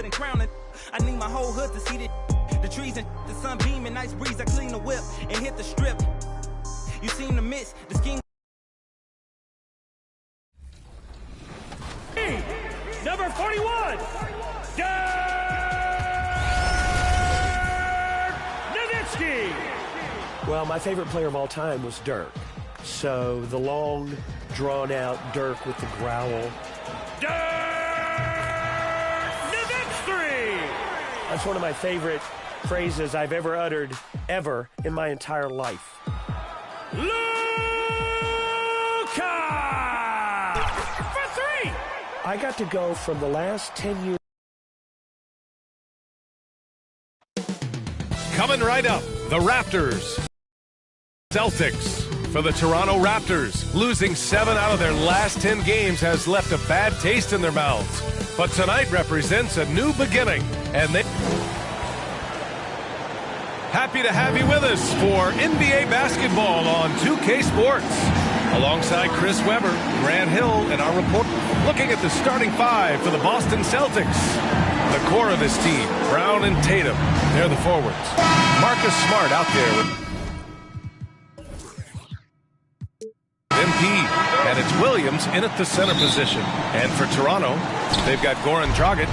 hood and crown it. I need my whole hood to see the trees and the sun beaming, nice breeze. I clean the whip and hit the strip. You seem to miss the scheme. Number 41, Nowitzki. Well, my favorite player of all time was Dirk. So the long, drawn-out Dirk with the growl. Dirk Nowitzki. That's one of my favorite phrases I've ever uttered, ever, in my entire life. Luka for three. I got to go from the last 10 years. Coming right up, the Raptors. Celtics. For the Toronto Raptors, losing 7 out of their last 10 games has left a bad taste in their mouths. But tonight represents a new beginning, and they... Happy to have you with us for NBA basketball on 2K Sports. Alongside Chris Webber, Grant Hill, and our report looking at the starting 5 for the Boston Celtics. The core of this team, Brown and Tatum, they're the forwards. Marcus Smart out there with MP, and it's Williams in at the center position. And for Toronto, they've got Goran Dragic.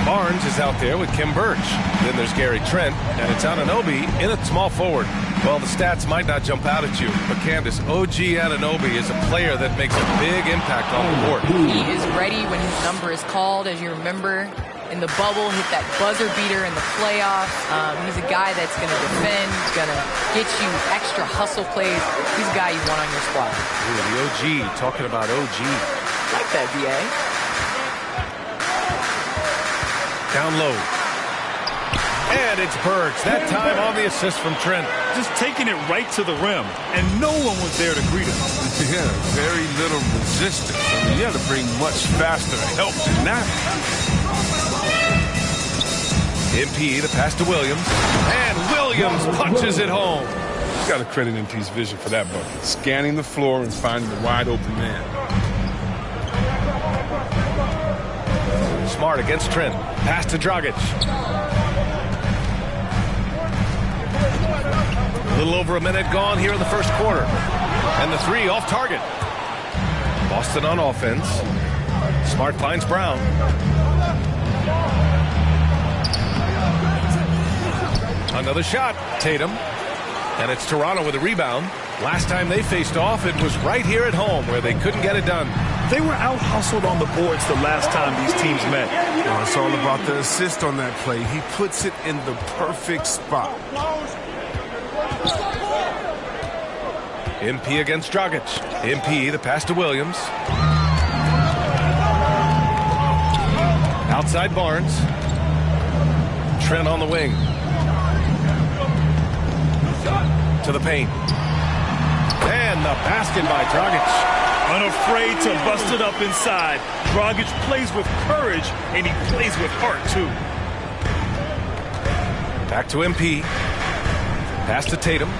Barnes is out there with Kim Birch. Then there's Gary Trent, and it's Anunoby in at small forward. Well, the stats might not jump out at you, but Candace, OG Anunoby is a player that makes a big impact on the court. He is ready when his number is called, as you remember. In the bubble, hit that buzzer beater in the playoffs. He's a guy that's going to defend, going to get you extra hustle plays. He's a guy you want on your squad. Ooh, the OG, talking about OG. Like that, BA. Down low. And it's Burks, that time on the assist from Trent. Just taking it right to the rim, and no one was there to greet him. Yeah, very little resistance. I mean, you have to bring much faster help than that. MP, the pass to Williams, and Williams punches it home. Got to credit MP's vision for that bucket. Scanning the floor and finding the wide open man. Smart against Trent. Pass to Dragic. A little over a minute gone here in the first quarter. And the 3 off target. Boston on offense. Smart finds Brown. Another shot, Tatum. And it's Toronto with a rebound. Last time they faced off, it was right here at home where they couldn't get it done. They were out-hustled on the boards the last time these teams met. Well, it's all about the assist on that play. He puts it in the perfect spot. MP against Dragic. MP, the pass to Williams. Outside Barnes. Trent on the wing. To the paint. And the basket by Dragic. Unafraid to bust it up inside. Dragic plays with courage, and he plays with heart, too. Back to MP. Pass to Tatum.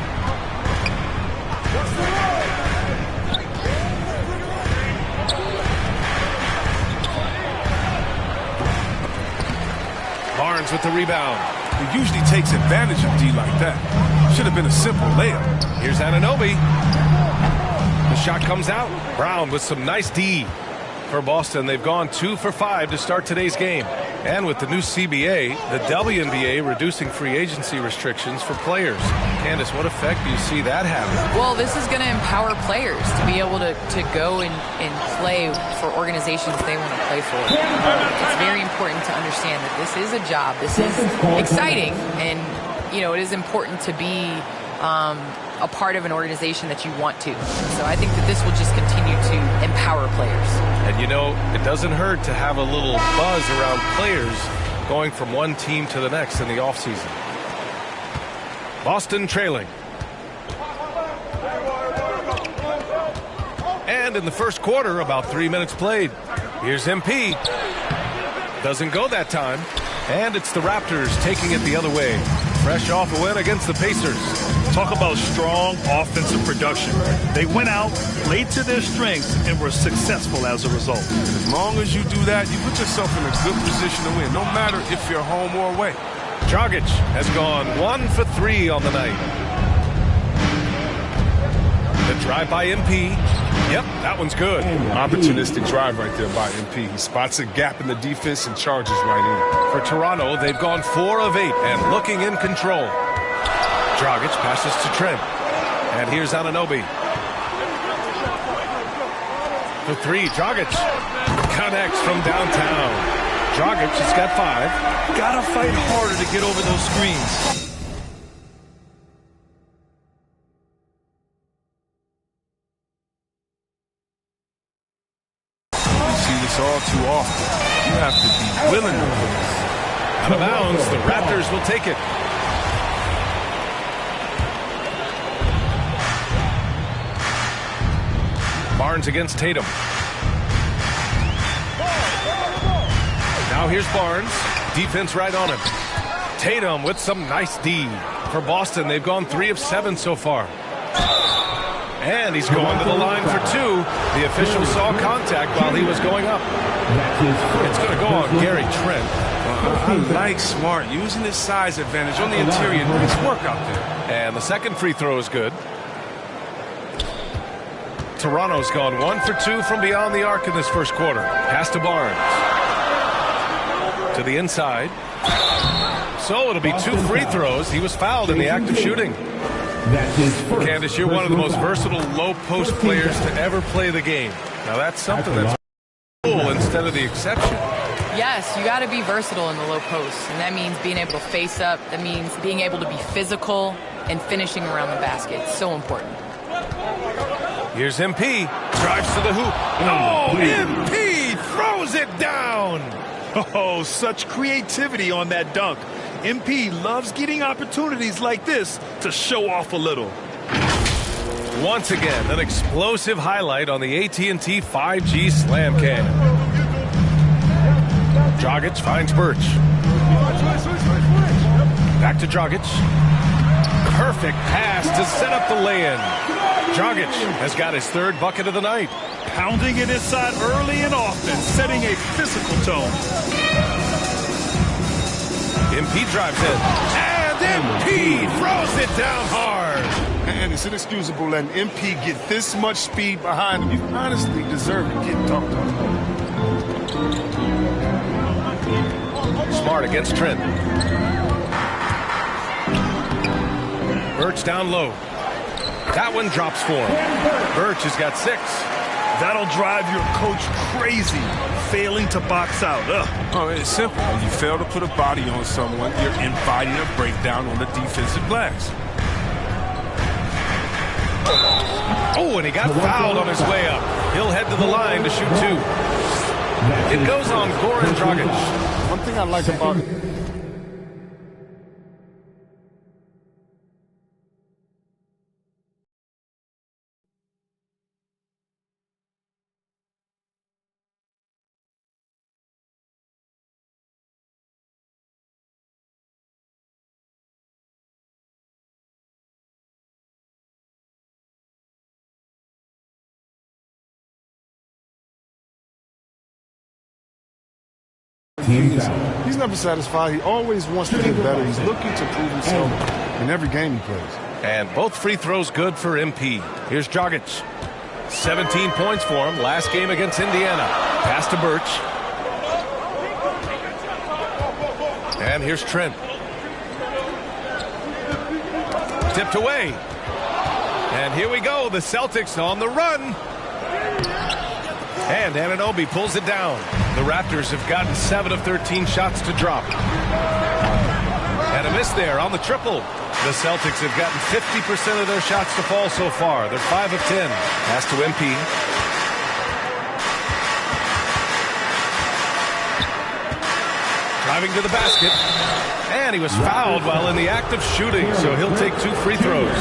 Barnes with the rebound. He usually takes advantage of D like that. Should have been a simple layup. Here's Anunoby. The shot comes out. Brown with some nice D for Boston. They've gone 2 for 5 to start today's game. And with the new CBA, the WNBA reducing free agency restrictions for players. Candace, what effect do you see that having? Well, this is going to empower players to be able to go and play for organizations they want to play for. It's very important to understand that this is a job. This is exciting, and you know it is important to be a part of an organization that you want to. So I think that this will just continue to empower players. And you know, it doesn't hurt to have a little buzz around players going from one team to the next in the offseason. Boston trailing. And in the first quarter, about 3 minutes played. Here's MP. Doesn't go that time. And it's the Raptors taking it the other way. Fresh off a win against the Pacers. Talk about strong offensive production. They went out, played to their strengths, and were successful as a result. As long as you do that, you put yourself in a good position to win, no matter if you're home or away. Dragic has gone 1 for 3 on the night. The drive by MP. Yep, that one's good. Opportunistic drive right there by MP. He spots a gap in the defense and charges right in. For Toronto, they've gone 4 of 8 and looking in control. Dragic passes to Trent. And here's Anunoby. For 3, Dragic connects from downtown. Dragic has got 5. Gotta fight harder to get over those screens. All too often. You have to be willing to win. Out of bounds, the Raptors will take it. Barnes against Tatum. Now here's Barnes. Defense right on him. Tatum with some nice D. For Boston, they've gone 3 of 7 so far. And he's going to the line for 2. The official saw contact while he was going up. It's going to go on Gary Trent. I like Smart using his size advantage on the interior. Nice work out there. And the second free throw is good. Toronto's gone 1 for 2 from beyond the arc in this first quarter. Pass to Barnes. To the inside. So it'll be 2 free throws. He was fouled in the act of shooting. Candace, you're one of the most versatile low-post players to ever play the game. Now that's something that's rule instead of the exception. Yes, you got to be versatile in the low post, and that means being able to face up. That means being able to be physical and finishing around the basket. It's so important. Here's MP. Drives to the hoop. Oh, MP throws it down. Oh, such creativity on that dunk. MP loves getting opportunities like this to show off a little. Once again, an explosive highlight on the AT&T 5G Slam Cam. Dragic finds Birch. Back to Dragic. Perfect pass to set up the lay-in. Dragic has got his 3rd bucket of the night. Pounding it inside early and often, setting a physical tone. MP drives in. And MP throws it down hard. And it's inexcusable letting MP get this much speed behind him. You honestly deserve to get dunked on. Smart against Trent. Birch down low. That one drops for him. Birch has got 6. That'll drive your coach crazy, failing to box out. Oh, it's simple. When you fail to put a body on someone, you're inviting a breakdown on the defensive glass. Oh, and he got fouled on his way up. He'll head to the line to shoot 2. It goes on Goran Dragic. One thing I like about it. He's never satisfied. He always wants to get better. He's looking to prove himself in every game he plays. And both free throws good for MP. Here's Dragic. 17 points for him last game against Indiana. Pass to Birch. And here's Trent. Tipped away. And here we go. The Celtics on the run. And Anunoby pulls it down. The Raptors have gotten 7 of 13 shots to drop. And a miss there on the triple. The Celtics have gotten 50% of their shots to fall so far. They're 5 of 10. Pass to MP. Driving to the basket. And he was fouled while in the act of shooting, so he'll take 2 free throws.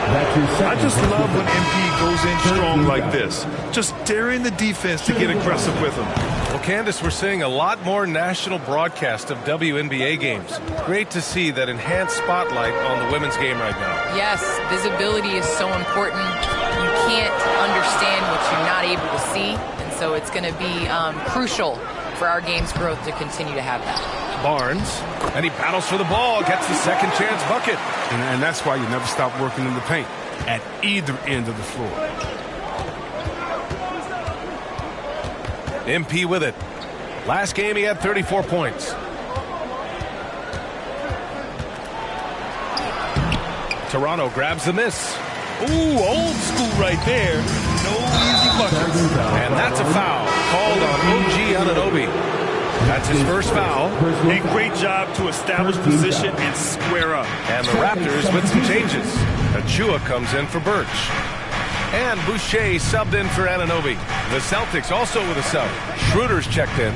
I just love when MP goes in strong like this, just daring the defense to get aggressive with him. Well, Candace, we're seeing a lot more national broadcast of WNBA games. Great to see that enhanced spotlight on the women's game right now. Yes, visibility is so important. You can't understand what you're not able to see, and so it's going to be crucial for our game's growth to continue to have that. Barnes, and he battles for the ball, gets the second chance bucket. And that's why you never stop working in the paint at either end of the floor. MP with it. Last game he had 34 points. Toronto grabs the miss. Ooh, old school right there. No easy buckets. And that's a foul called on OG Anunoby. That's his first foul. A great job to establish position and square up. And the Raptors with some changes. Achua comes in for Birch. And Boucher subbed in for Anunoby. The Celtics also with a sub. Schroeder's checked in.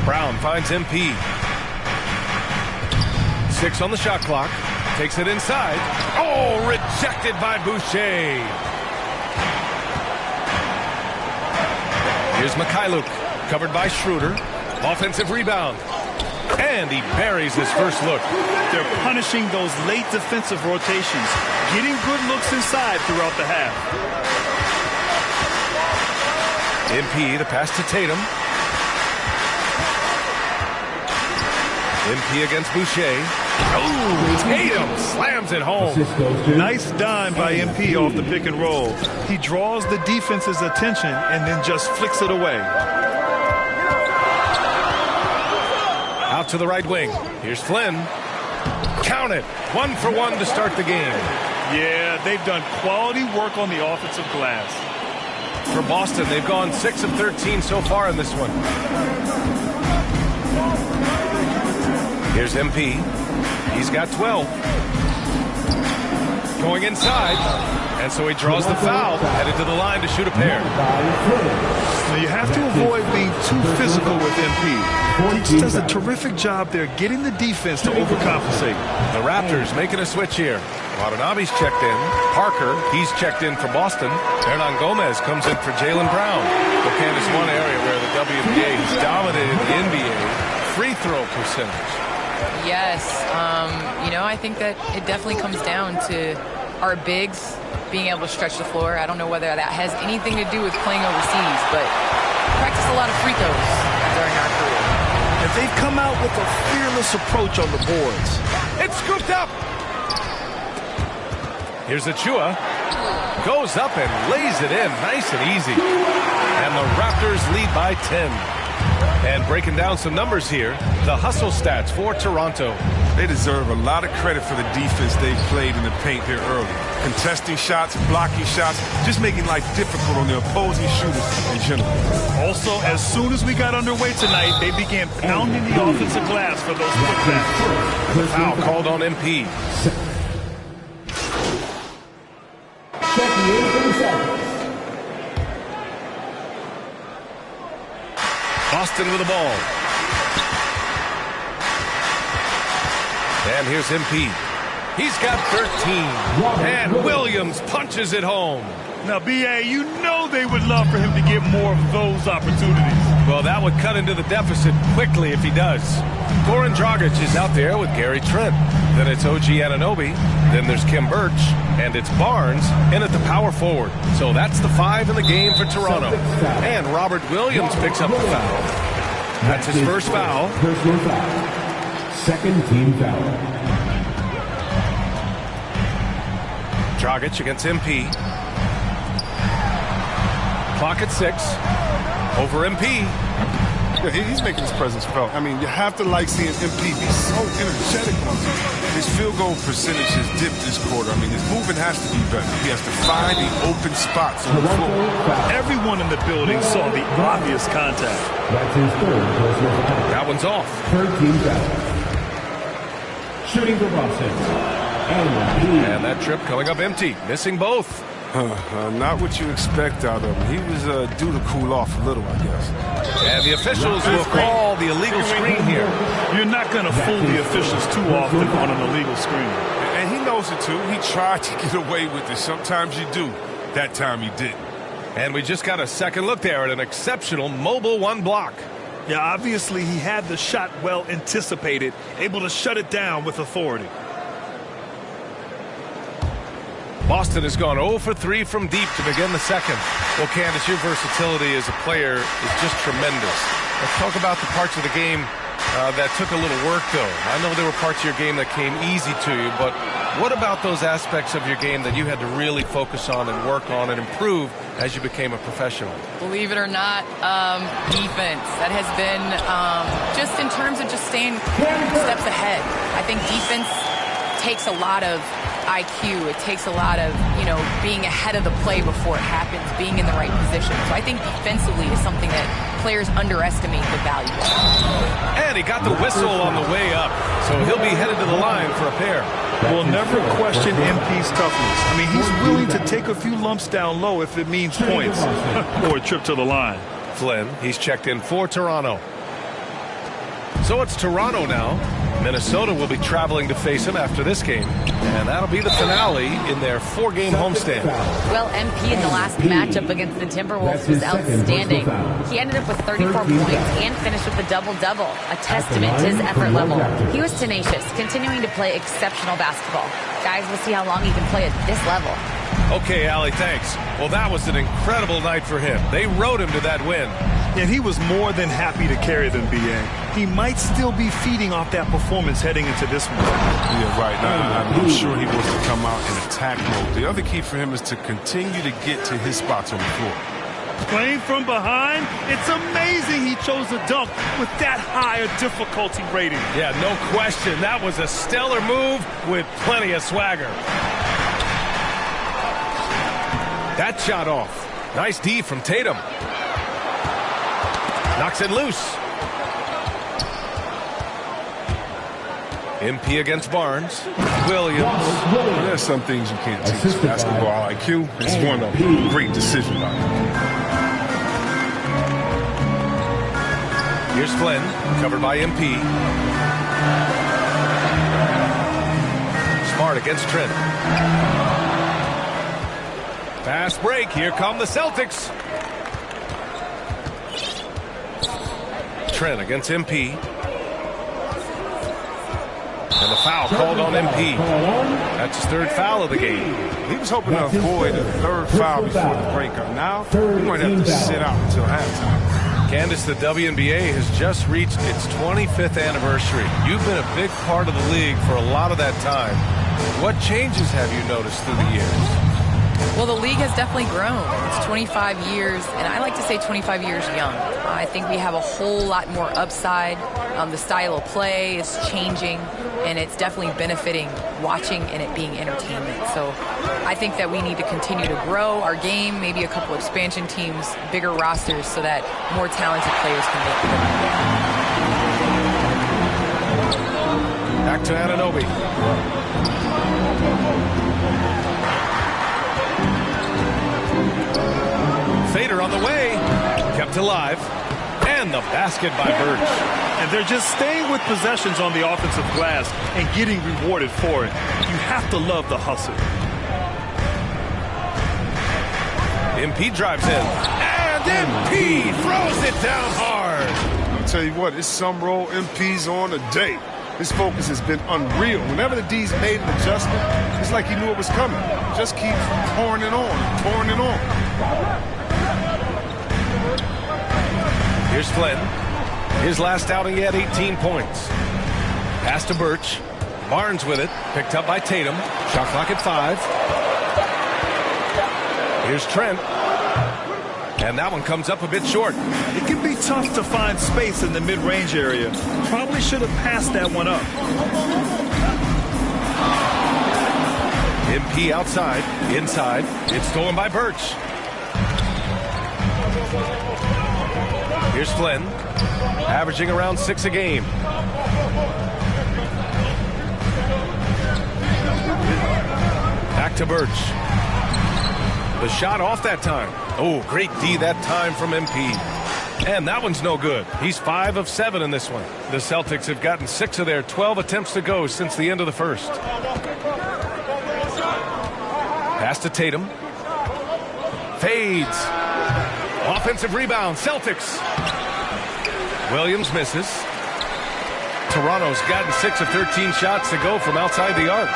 Brown finds MP. 6 on the shot clock. Takes it inside. Oh, rejected by Boucher. Here's Mikhailuk, covered by Schroeder. Offensive rebound. And he buries his first look. They're punishing those late defensive rotations, getting good looks inside throughout the half. MP, the pass to Tatum. MP against Boucher. Oh, Tatum slams it home. Nice dime by MP off the pick and roll. He draws the defense's attention and then just flicks it away. Out to the right wing. Here's Flynn. Count it. 1 for 1 to start the game. Yeah, they've done quality work on the offensive glass. For Boston, they've gone 6 of 13 so far in this one. Here's MP. He's got 12. Going inside. And so he draws the foul. Headed to the line to shoot a pair. Now you have to avoid being too physical with MP. He just does a terrific job there getting the defense to overcompensate. The Raptors making a switch here. Watanabe's checked in. Parker, he's checked in for Boston. Hernan Gomez comes in for Jaylen Brown. Well, Candace, one area where the WNBA has dominated the NBA, free throw percentage. Yes, I think that it definitely comes down to our bigs being able to stretch the floor. I don't know whether that has anything to do with playing overseas, but practice a lot of free throws during our career. And they've come out with a fearless approach on the boards. It's scooped up. Here's Achua. Goes up and lays it in nice and easy. And the Raptors lead by 10. And breaking down some numbers here, the hustle stats for Toronto. They deserve a lot of credit for the defense they've played in the paint here early. Contesting shots, blocking shots, just making life difficult on the opposing shooters in general. Also, as soon as we got underway tonight, they began pounding the offensive glass for those putbacks. The foul called on MP. Boston with the ball. And here's MP. He's got 13. And Williams punches it home. Now, B.A., you know they would love for him to get more of those opportunities. Well, that would cut into the deficit quickly if he does. Goran Dragic is out there with Gary Trent. Then it's OG Anunoby. Then there's Kim Birch. And it's Barnes in at the power forward. So that's the 5 in the game for Toronto. And Robert Williams picks up the foul. That's his first foul. Personal foul. Second team foul. Dragic against MP. Clock at 6. Over MP. Yeah, he's making his presence felt. I mean, you have to like seeing MP be so energetic on him. His field goal percentage has dipped this quarter. I mean, his movement has to be better. He has to find the open spots on the floor. Everyone in the building saw the obvious contact. That's his third personal foul. That one's off. Third team foul. Shooting for Boston. And that trip coming up empty. Missing both. Not what you expect out of him. He was due to cool off a little, I guess. And the officials will call the illegal screen here. You're not going to fool the officials too often on an illegal screen. And knows it too. He tried to get away with it. Sometimes you do. That time he didn't. And we just got a second look there at an exceptional mobile one block. Yeah, obviously he had the shot well anticipated, able to shut it down with authority. Boston has gone 0 for 3 from deep to begin the second. Well, Candace, your versatility as a player is just tremendous. Let's talk about the parts of the game that took a little work, though. I know there were parts of your game that came easy to you, but what about those aspects of your game that you had to really focus on and work on and improve as you became a professional? Believe it or not, defense. That has been just in terms of just staying steps ahead. I think defense takes a lot of IQ. It takes a lot of, being ahead of the play before it happens, being in the right position. So I think defensively is something that players underestimate the value of. And he got the whistle on the way up, so he'll be headed to the line for a pair. We'll never question MP's toughness. I mean, he's willing to take a few lumps down low if it means points or a trip to the line. Flynn, he's checked in for Toronto. So it's Toronto now. Minnesota will be traveling to face him after this game, and that'll be the finale in their 4-game homestand. Well, MP in the last matchup against the Timberwolves was outstanding. He ended up with 34 points and finished with a double-double, a testament to his effort level. He was tenacious, continuing to play exceptional basketball. Guys, we'll see how long he can play at this level. Okay, Allie, thanks. Well, that was an incredible night for him. They rode him to that win. And he was more than happy to carry them, B.A. He might still be feeding off that performance heading into this one. Yeah, right. I'm sure he wants to come out in attack mode. The other key for him is to continue to get to his spots on the floor. Playing from behind, it's amazing he chose a dunk with that higher difficulty rating. Yeah, no question. That was a stellar move with plenty of swagger. That shot off. Nice D from Tatum. Knocks it loose. MP against Barnes. Williams. Well, there's some things you can't teach. Basketball IQ is one of them. Great decision by him. Here's Flynn, covered by MP. Smart against Trent. Fast break. Here come the Celtics. Trent against MP. And the foul called on MP. That's his third foul of the game. He was hoping to avoid a third foul before the breakup. Now, he might have to sit out until halftime. Candace, the WNBA has just reached its 25th anniversary. You've been a big part of the league for a lot of that time. What changes have you noticed through the years? Well, the league has definitely grown. It's 25 years, and I like to say 25 years young. I think we have a whole lot more upside. The style of play is changing, and it's definitely benefiting watching and it being entertainment. So I think that we need to continue to grow our game, maybe a couple expansion teams, bigger rosters, so that more talented players can make it. Back to Anunoby. Fader on the way, kept alive, and the basket by Birch. And they're just staying with possessions on the offensive glass and getting rewarded for it. You have to love the hustle. MP drives in, and MP throws it down hard. I'll tell you what, it's some role MP's on a day. His focus has been unreal. Whenever the D's made an adjustment, it's like he knew it was coming. He just keeps pouring it on, pouring it on. Here's Flynn. His last outing, he had 18 points. Pass to Birch. Barnes with it. Picked up by Tatum. Shot clock at 5. Here's Trent. And that one comes up a bit short. It can be tough to find space in the mid-range area. Probably should have passed that one up. MP outside. Inside. It's stolen by Birch. Here's Flynn. Averaging around 6 a game. Back to Birch. The shot off that time. Oh, great D that time from MP. And that one's no good. He's 5 of 7 in this one. The Celtics have gotten 6 of their 12 attempts to go since the end of the first. Pass to Tatum. Fades. Offensive rebound, Celtics. Williams misses. Toronto's gotten 6 of 13 shots to go from outside the arc.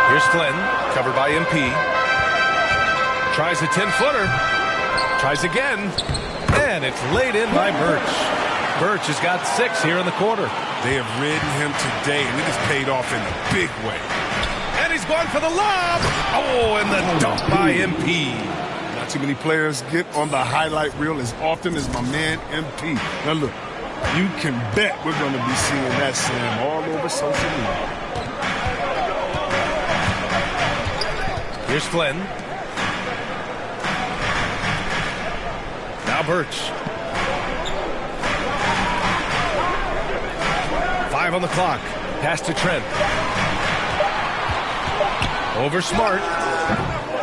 Here's Flynn, covered by MP. Tries a 10-footer. Tries again. And it's laid in by Birch. Birch has got 6 here in the quarter. They have ridden him today, and it has paid off in a big way. And he's going for the lob. Oh, and the dunk by MP. Not too many players get on the highlight reel as often as my man MP. Now look, you can bet we're going to be seeing that slam all over social media. Here's Flynn. Now Birch. 5 on the clock. Pass to Trent. Over Smart.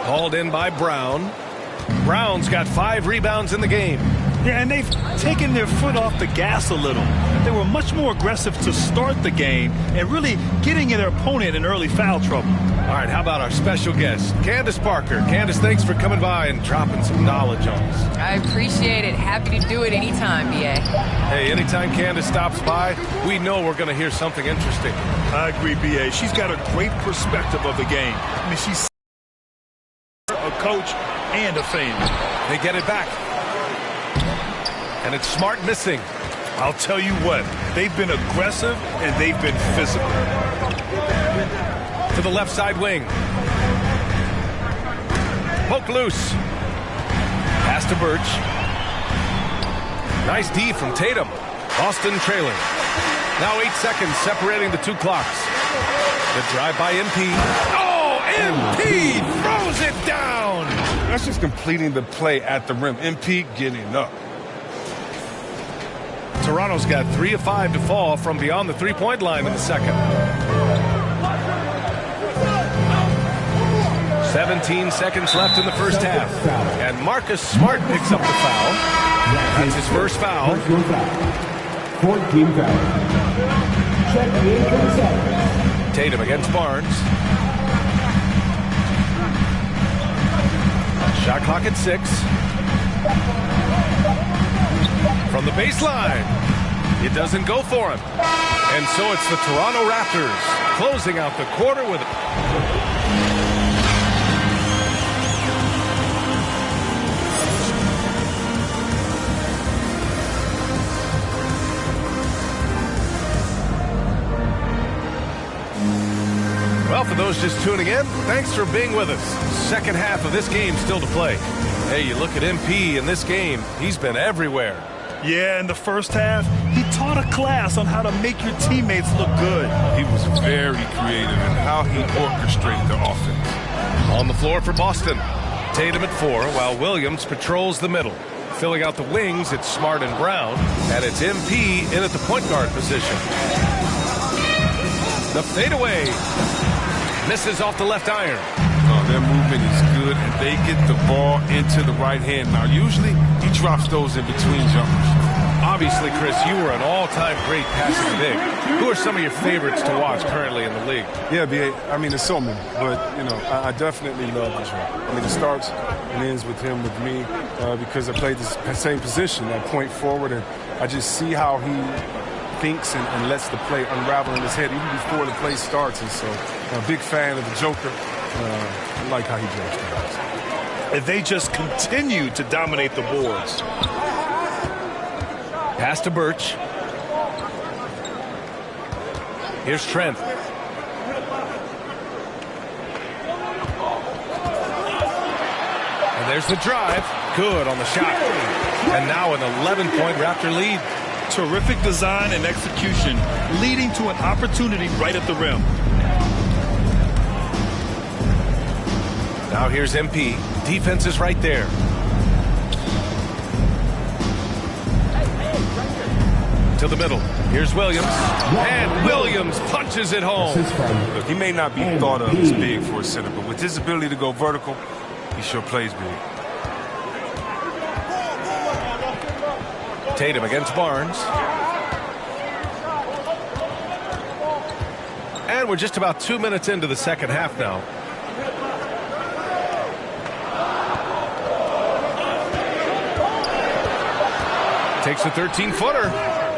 Hauled in by Brown. Brown's got 5 rebounds in the game. Yeah, and they've taken their foot off the gas a little. They were much more aggressive to start the game and really getting their opponent in early foul trouble. All right, how about our special guest, Candace Parker. Candace, thanks for coming by and dropping some knowledge on us. I appreciate it. Happy to do it anytime, BA. Hey, anytime Candace stops by, we know we're going to hear something interesting. I agree, BA. She's got a great perspective of the game. I mean, she's a coach and a fan. They get it back. And it's Smart missing. I'll tell you what, they've been aggressive and they've been physical. To the left side wing. Poke loose. Pass to Birch. Nice D from Tatum. Boston trailing. Now 8 seconds separating the 2 clocks. The drive by MP. Oh, MP throws it down. That's just completing the play at the rim. MP getting up. Toronto's got 3 of 5 to fall from beyond the 3-point line in the second. 17 seconds left in the first half. And Marcus Smart picks up the foul. That's his first foul. 14 fouls. Check in for the Celtics. Tatum against Barnes. Shot clock at 6. From the baseline. It doesn't go for him. And so it's the Toronto Raptors closing out the quarter with Well, for those just tuning in, thanks for being with us. Second half of this game still to play. Hey, you look at MP in this game, he's been everywhere. Yeah, in the first half, he taught a class on how to make your teammates look good. He was very creative in how he orchestrated the offense. On the floor for Boston. Tatum at 4, while Williams patrols the middle. Filling out the wings, it's Smart and Brown, and it's MP in at the point guard position. The fadeaway. Misses off the left iron. Their movement is good, and they get the ball into the right hand. Now, usually, he drops those in between jumpers. Obviously, Chris, you were an all-time great passing big. Who are some of your favorites to watch currently in the league? Yeah, B.A., I mean, there's so many, but, you know, I definitely love this one. I mean, it starts and ends with him, with me, because I played the same position, that point forward, and I just see how he thinks and lets the play unravel in his head even before the play starts. And so, I'm a big fan of the Joker. I like how he jumps things. And they just continue to dominate the boards. Pass to Birch. Here's Trent. And there's the drive. Good on the shot. And now an 11-point Raptor lead. Terrific design and execution, leading to an opportunity right at the rim. Now here's MP. Defense is right there. To the middle. Here's Williams. And Williams punches it home. Look, he may not be thought of as big for a center, but with his ability to go vertical, he sure plays big. Tatum against Barnes. And we're just about 2 minutes into the second half now. Takes a 13-footer,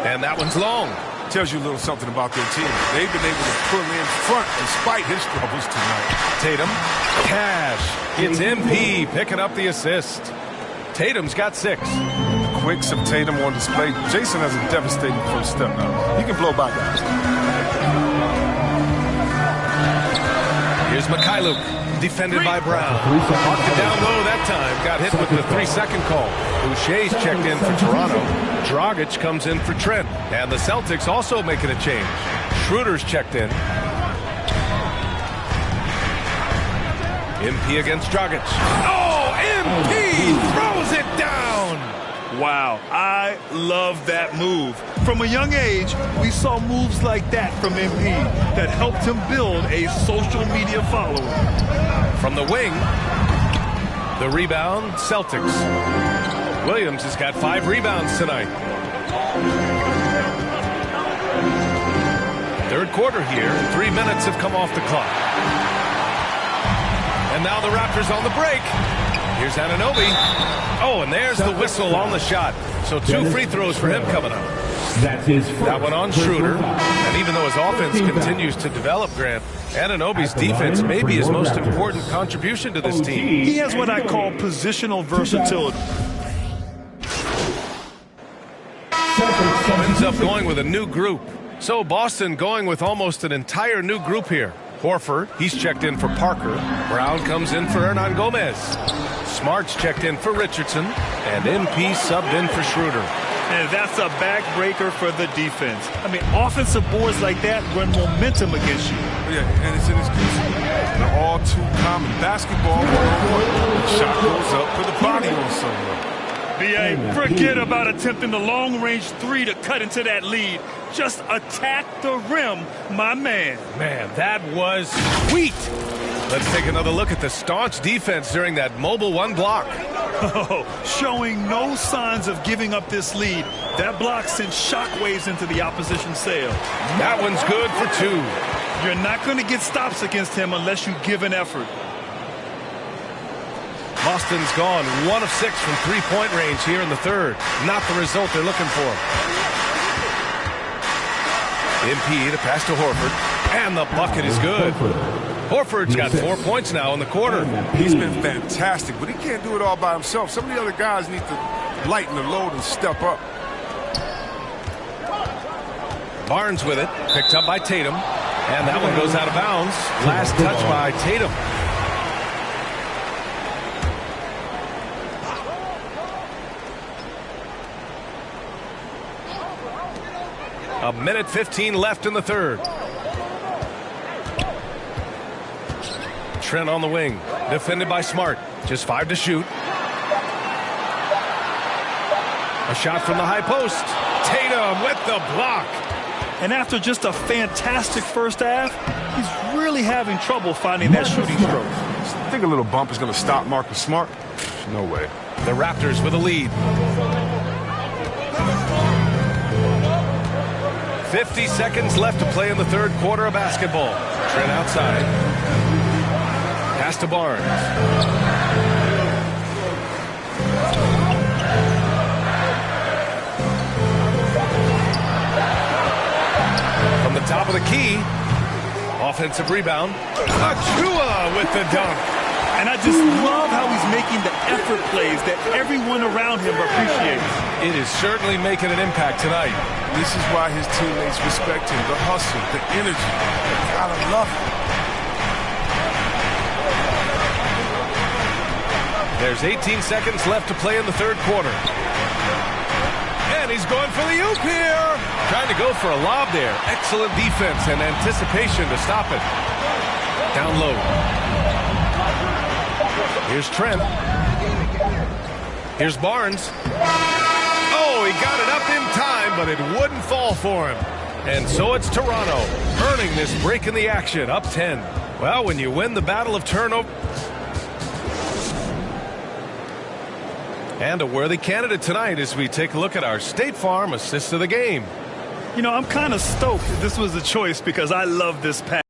and that one's long. Tells you a little something about their team. They've been able to pull in front despite his troubles tonight. Tatum, cash. It's MP picking up the assist. Tatum's got 6. Quicks of Tatum on display. Jason has a devastating first step now. He can blow by guys. Here's Mikhailuk, defended by Brown. Marked it down low that time. Got hit with the 3-second call. Boucher's checked in for Toronto. Dragic comes in for Trent. And the Celtics also making a change. Schroeder's checked in. MP against Dragic. Oh, MP throws it down. Wow, I love that move. From a young age, we saw moves like that from MP that helped him build a social media following. From the wing, the rebound, Celtics. Williams has got 5 rebounds tonight. Third quarter here, 3 minutes have come off the clock. And now the Raptors on the break. Here's Anunoby. Oh, and there's the whistle on the shot. So 2 free throws for him coming up. That one on Schroeder. And even though his offense continues to develop, Grant, Anunoby's defense may be his most important contribution to this team. He has what I call positional versatility. Ends up going with a new group. So Boston going with almost an entire new group here. Horford, he's checked in for Parker. Brown comes in for Hernan Gomez. Smart's checked in for Richardson. And MP subbed in for Schroeder. And that's a backbreaker for the defense. I mean, offensive boards like that run momentum against you. Yeah, and it's in his case. They're all too common. Basketball, the shot goes up, put the body on someone. B.A., forget about attempting the long-range 3 to cut into that lead. Just attack the rim, my man. Man, that was sweet. Let's take another look at the staunch defense during that mobile 1 block. Oh, showing no signs of giving up this lead. That block sent shockwaves into the opposition sail. That one's good for 2. You're not going to get stops against him unless you give an effort. Boston's gone 1 of 6 from 3-point range here in the third. Not the result they're looking for. MP to pass to Horford. And the bucket is good. Horford's got 4 points now in the quarter. He's been fantastic, but he can't do it all by himself. Some of the other guys need to lighten the load and step up. Barnes with it. Picked up by Tatum. And that one goes out of bounds. Last touch by Tatum. A minute 15 left in the third. Trent on the wing. Defended by Smart. Just 5 to shoot. A shot from the high post. Tatum with the block. And after just a fantastic first half, he's really having trouble finding that shooting stroke. I think a little bump is going to stop Marcus Smart. No way. The Raptors with a lead. 50 seconds left to play in the third quarter of basketball. Trent outside. Pass to Barnes. From the top of the key. Offensive rebound. Achua with the dunk. And I just love how he's making the effort plays that everyone around him appreciates. It is certainly making an impact tonight. This is why his teammates respect him. The hustle, the energy. Gotta love it. There's 18 seconds left to play in the third quarter. And he's going for the oop here. Trying to go for a lob there. Excellent defense and anticipation to stop it. Down low. Here's Trent. Here's Barnes. Oh, he got it up in time, but it wouldn't fall for him. And so it's Toronto earning this break in the action, up 10. Well, when you win the battle of turnover. And a worthy candidate tonight as we take a look at our State Farm assist of the game. You know, I'm kind of stoked this was a choice because I love this pass.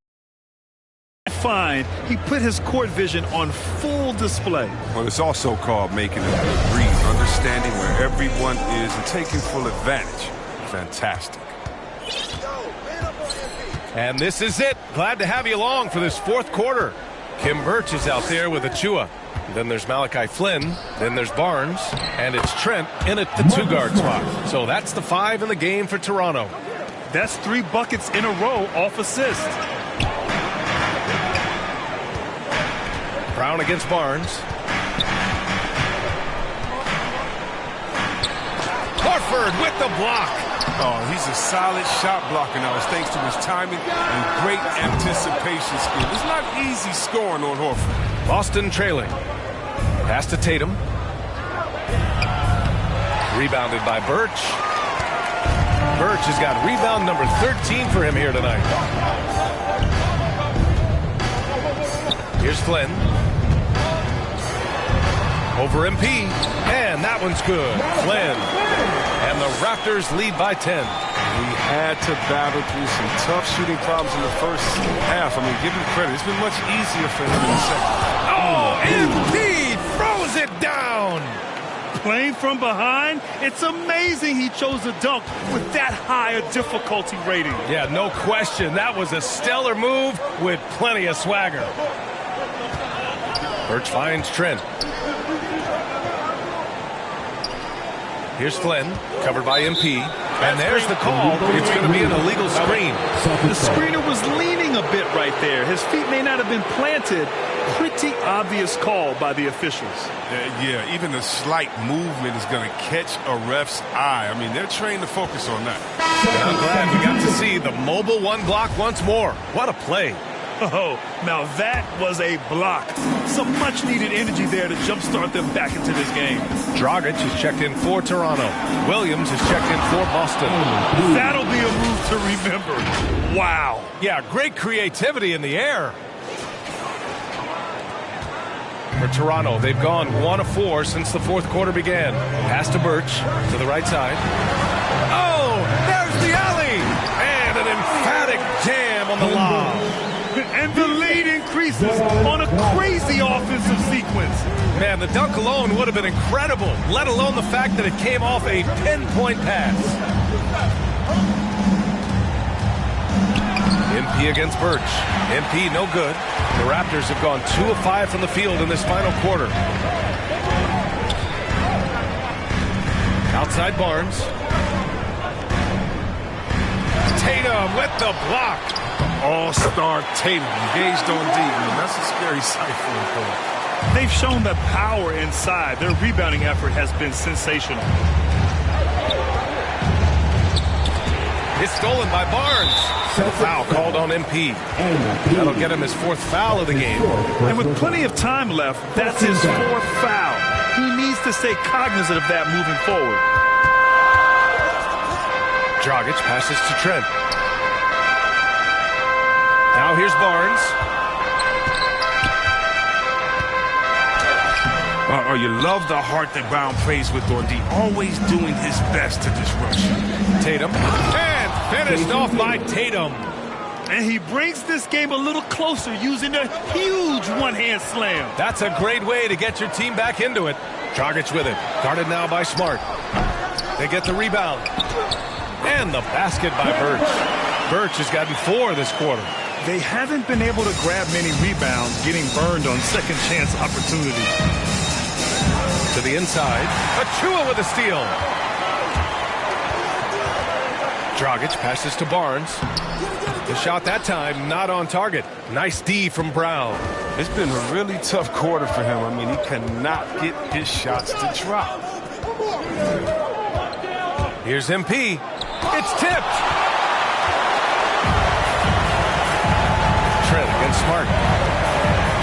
find, he put his court vision on full display. Well, it's also called making a good read, understanding where everyone is and taking full advantage. Fantastic. And this is it. Glad to have you along for this fourth quarter. Kim Birch is out there with Achua. Then there's Malachi Flynn. Then there's Barnes. And it's Trent in at the two-guard spot. So that's the 5 in the game for Toronto. That's 3 buckets in a row off assist. Brown against Barnes. Horford with the block. Oh, he's a solid shot blocker now. It's thanks to his timing and great anticipation skill. It's not easy scoring on Horford. Boston trailing. Pass to Tatum. Rebounded by Birch. Birch has got rebound number 13 for him here tonight. Here's Flynn. Over MP. And that one's good. Flynn. And the Raptors lead by 10. He had to battle through some tough shooting problems in the first half. I mean, give him credit. It's been much easier for him in the second. Oh, MP throws it down. Playing from behind, it's amazing he chose a dunk with that high a difficulty rating. Yeah, no question. That was a stellar move with plenty of swagger. Birch finds Trent. Here's Flynn, covered by MP. And there's the call. It's going to be an illegal screen. The screener was leaning a bit right there. His feet may not have been planted. Pretty obvious call by the officials. Yeah, even a slight movement is going to catch a ref's eye. I mean, they're trained to focus on that. And I'm glad we got to see the mobile one block once more. What a play. Oh, now that was a block. Some much-needed energy there to jumpstart them back into this game. Dragic is checked in for Toronto. Williams is checked in for Boston. That'll be a move to remember. Wow. Yeah, great creativity in the air. For Toronto, they've gone 1 of 4 since the fourth quarter began. Pass to Birch to the right side. Oh, there's the alley. And an emphatic jam on the lob. And the lead increases on a crazy offensive sequence. Man, the dunk alone would have been incredible, let alone the fact that it came off a pinpoint pass. MP against Birch. MP no good. The Raptors have gone 2 of 5 from the field in this final quarter. Outside Barnes. Tatum with the block. All-star Tatum engaged on D. I mean, that's a scary sight for him. They've shown the power inside. Their rebounding effort has been sensational. It's stolen by Barnes. Foul called on MP. That'll get him his 4th foul of the game. And with plenty of time left, that's his 4th foul. He needs to stay cognizant of that moving forward. Dragic passes to Trent. Now here's Barnes. Oh, you love the heart that Brown plays with on D. Always doing his best to disrupt you. Tatum. And finished off by Tatum. And he brings this game a little closer using a huge one-hand slam. That's a great way to get your team back into it. Dragic with it. Guarded now by Smart. They get the rebound. And the basket by Birch. Birch has gotten 4 this quarter. They haven't been able to grab many rebounds, getting burned on second chance opportunities. To the inside. Achua with a steal. Dragic passes to Barnes. The shot that time not on target. Nice D from Brown. It's been a really tough quarter for him. I mean, he cannot get his shots to drop. Here's MP. It's tipped. Trent against Smart.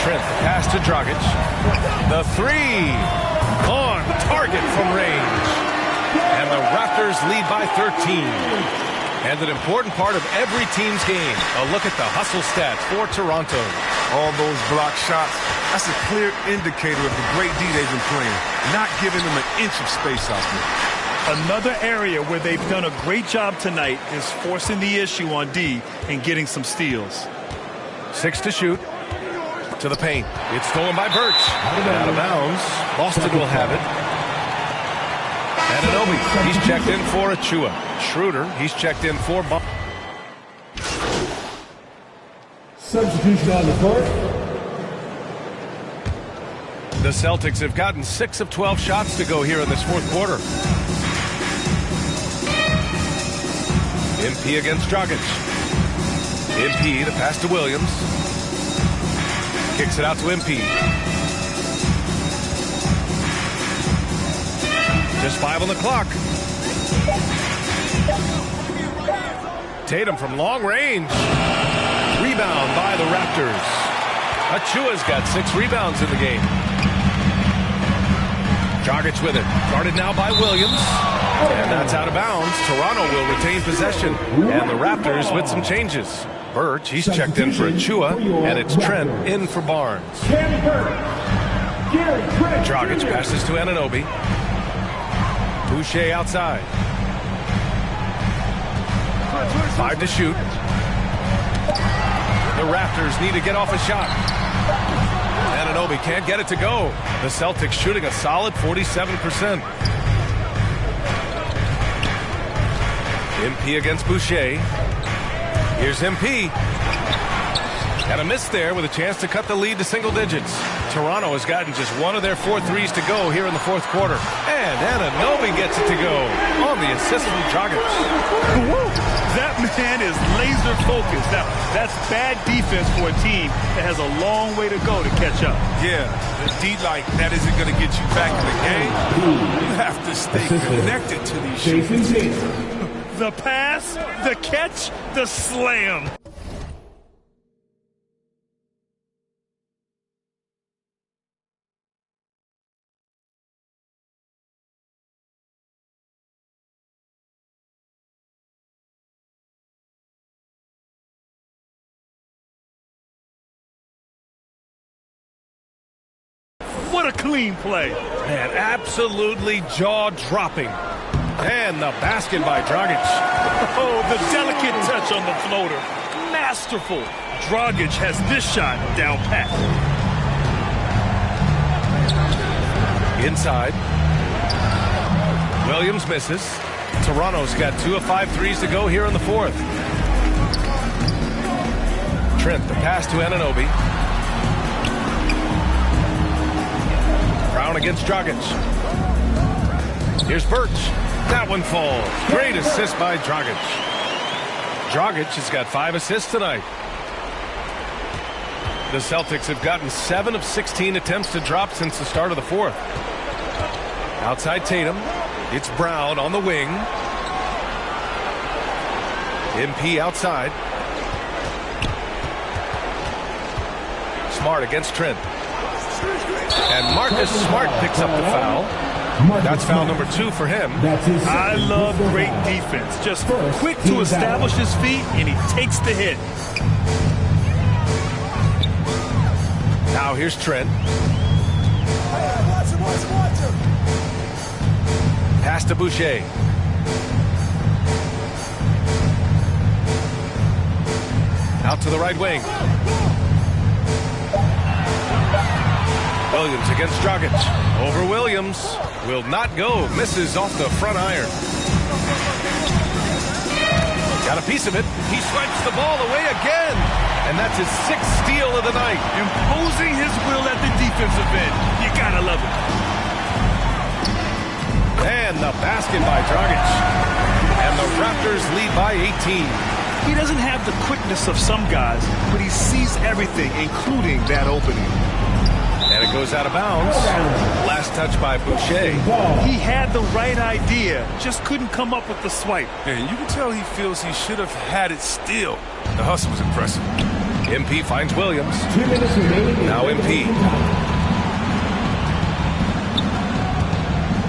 Trent, the pass to Dragic. The 3 on target from range. And the Raptors lead by 13. And an important part of every team's game. A look at the hustle stats for Toronto. All those block shots, that's a clear indicator of the great D they've been playing. Not giving them an inch of space out there. Another area where they've done a great job tonight is forcing the issue on D and getting some steals. 6 to shoot. To the paint. It's stolen by Birch. Out of bounds. Boston will have it. Anunoby, he's checked in for Achua. Schroeder, he's checked in for Barnes. Substitution on the court. The Celtics have gotten 6 of 12 shots to go here in this fourth quarter. MP against Dragic. MP, the pass to Williams. Kicks it out to MP. Just 5 on the clock. Tatum from long range. Rebound by the Raptors. Achua's got 6 rebounds in the game. Dragic with it. Guarded now by Williams. And that's out of bounds. Toronto will retain possession. And the Raptors with some changes. Birch, he's checked in for Achua. And it's Trent in for Barnes. Dragic passes to Anunoby. Boucher outside. 5 to shoot. The Raptors need to get off a shot. Anunoby can't get it to go. The Celtics shooting a solid 47%. MP against Boucher. Here's MP. And a miss there with a chance to cut the lead to single digits. Toronto has gotten just 1 of their 4 threes to go here in the fourth quarter. And Anunoby gets it to go on the assist from Dragic. That man is laser focused. Now, that's bad defense for a team that has a long way to go to catch up. Yeah, the D like that isn't going to get you back in the game. You have to stay connected to these shooters. The pass, the catch, the slam. What a clean play. Man, absolutely jaw-dropping. And the basket by Dragic. Oh, the delicate touch on the floater. Masterful. Dragic has this shot down pat. Inside. Williams misses. Toronto's got 2 of 5 threes to go here in the fourth. Trent, the pass to Anunoby. Brown against Dragic. Here's Birch. That one falls. Great assist by Dragic. Dragic has got 5 assists tonight. The Celtics have gotten 7 of 16 attempts to drop since the start of the fourth. Outside Tatum. It's Brown on the wing. MP outside. Smart against Trent. And Marcus Smart picks up the foul. That's foul number 2 for him. I love great defense. Just quick to establish his feet, and he takes the hit. Now here's Trent. Pass to Boucher. Out to the right wing. Williams against Dragic. Over Williams. Will not go. Misses off the front iron. Got a piece of it. He swipes the ball away again. And that's his 6th steal of the night. Imposing his will at the defensive end. You gotta love it. And the basket by Dragic. And the Raptors lead by 18. He doesn't have the quickness of some guys, but he sees everything, including that opening. And it goes out of bounds. Last touch by Boucher. He had the right idea, just couldn't come up with the swipe. And you can tell he feels he should have had it still. The hustle was impressive. MP finds Williams. Now MP.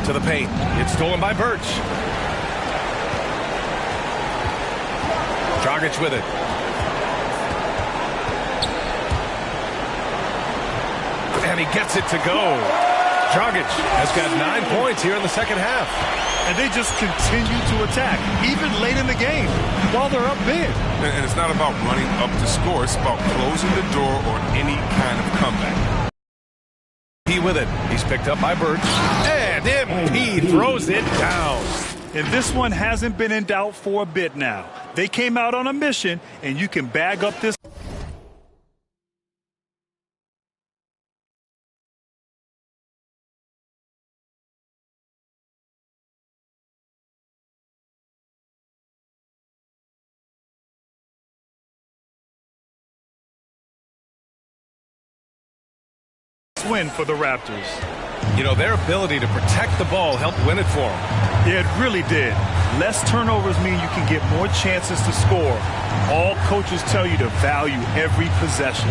To the paint. It's stolen by Birch. Dragic with it. And he gets it to go. Dragic has got 9 points here in the second half. And they just continue to attack, even late in the game, while they're up big. And it's not about running up the score. It's about closing the door on any kind of comeback. He with it. He's picked up by Birch. And MP throws it down. And this one hasn't been in doubt for a bit now. They came out on a mission, and you can bag up this. Win for the Raptors. You know, their ability to protect the ball helped win it for them. Yeah, it really did. Less turnovers mean you can get more chances to score. All coaches tell you to value every possession.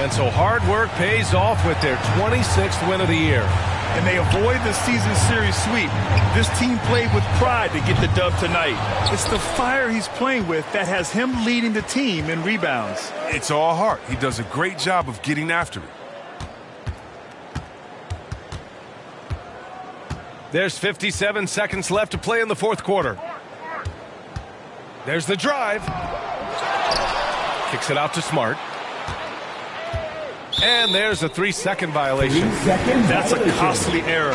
And so hard work pays off with their 26th win of the year. And they avoid the season series sweep. This team played with pride to get the dub tonight. It's the fire he's playing with that has him leading the team in rebounds. It's all heart. He does a great job of getting after it. There's 57 seconds left to play in the fourth quarter. There's the drive. Kicks it out to Smart. And there's a 3-second violation. That's a costly error.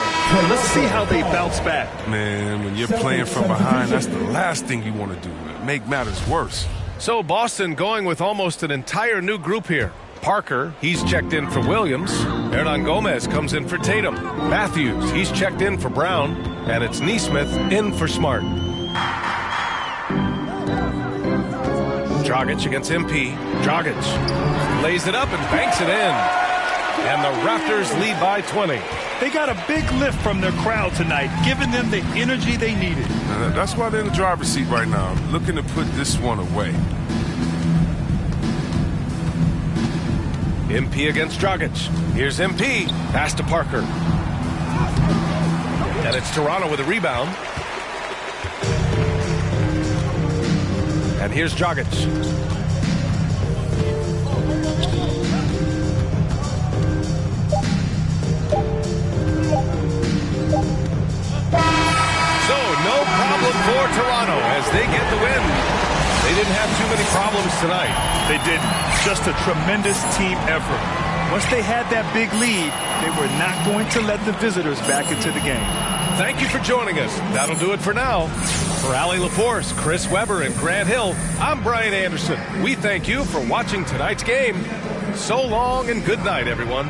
Let's see how they bounce back. Man, when you're playing from behind, that's the last thing you want to do. Make matters worse. So Boston going with almost an entire new group here. Parker, he's checked in for Williams. Hernan Gomez comes in for Tatum. Matthews, he's checked in for Brown. And it's Nesmith in for Smart. Dragic against MP. Dragic lays it up and banks it in. And the Raptors lead by 20. They got a big lift from their crowd tonight, giving them the energy they needed. That's why they're in the driver's seat right now, looking to put this one away. MP against Dragic. Here's MP. Pass to Parker. And it's Toronto with a rebound. And here's Dragic. So, no problem for Toronto as they get the win. They didn't have too many problems tonight. They didn't. Just a tremendous team effort. Once they had that big lead, they were not going to let the visitors back into the game. Thank you for joining us. That'll do it for now. For Allie LaForce, Chris Webber, and Grant Hill, I'm Brian Anderson. We thank you for watching tonight's game. So long and good night, everyone.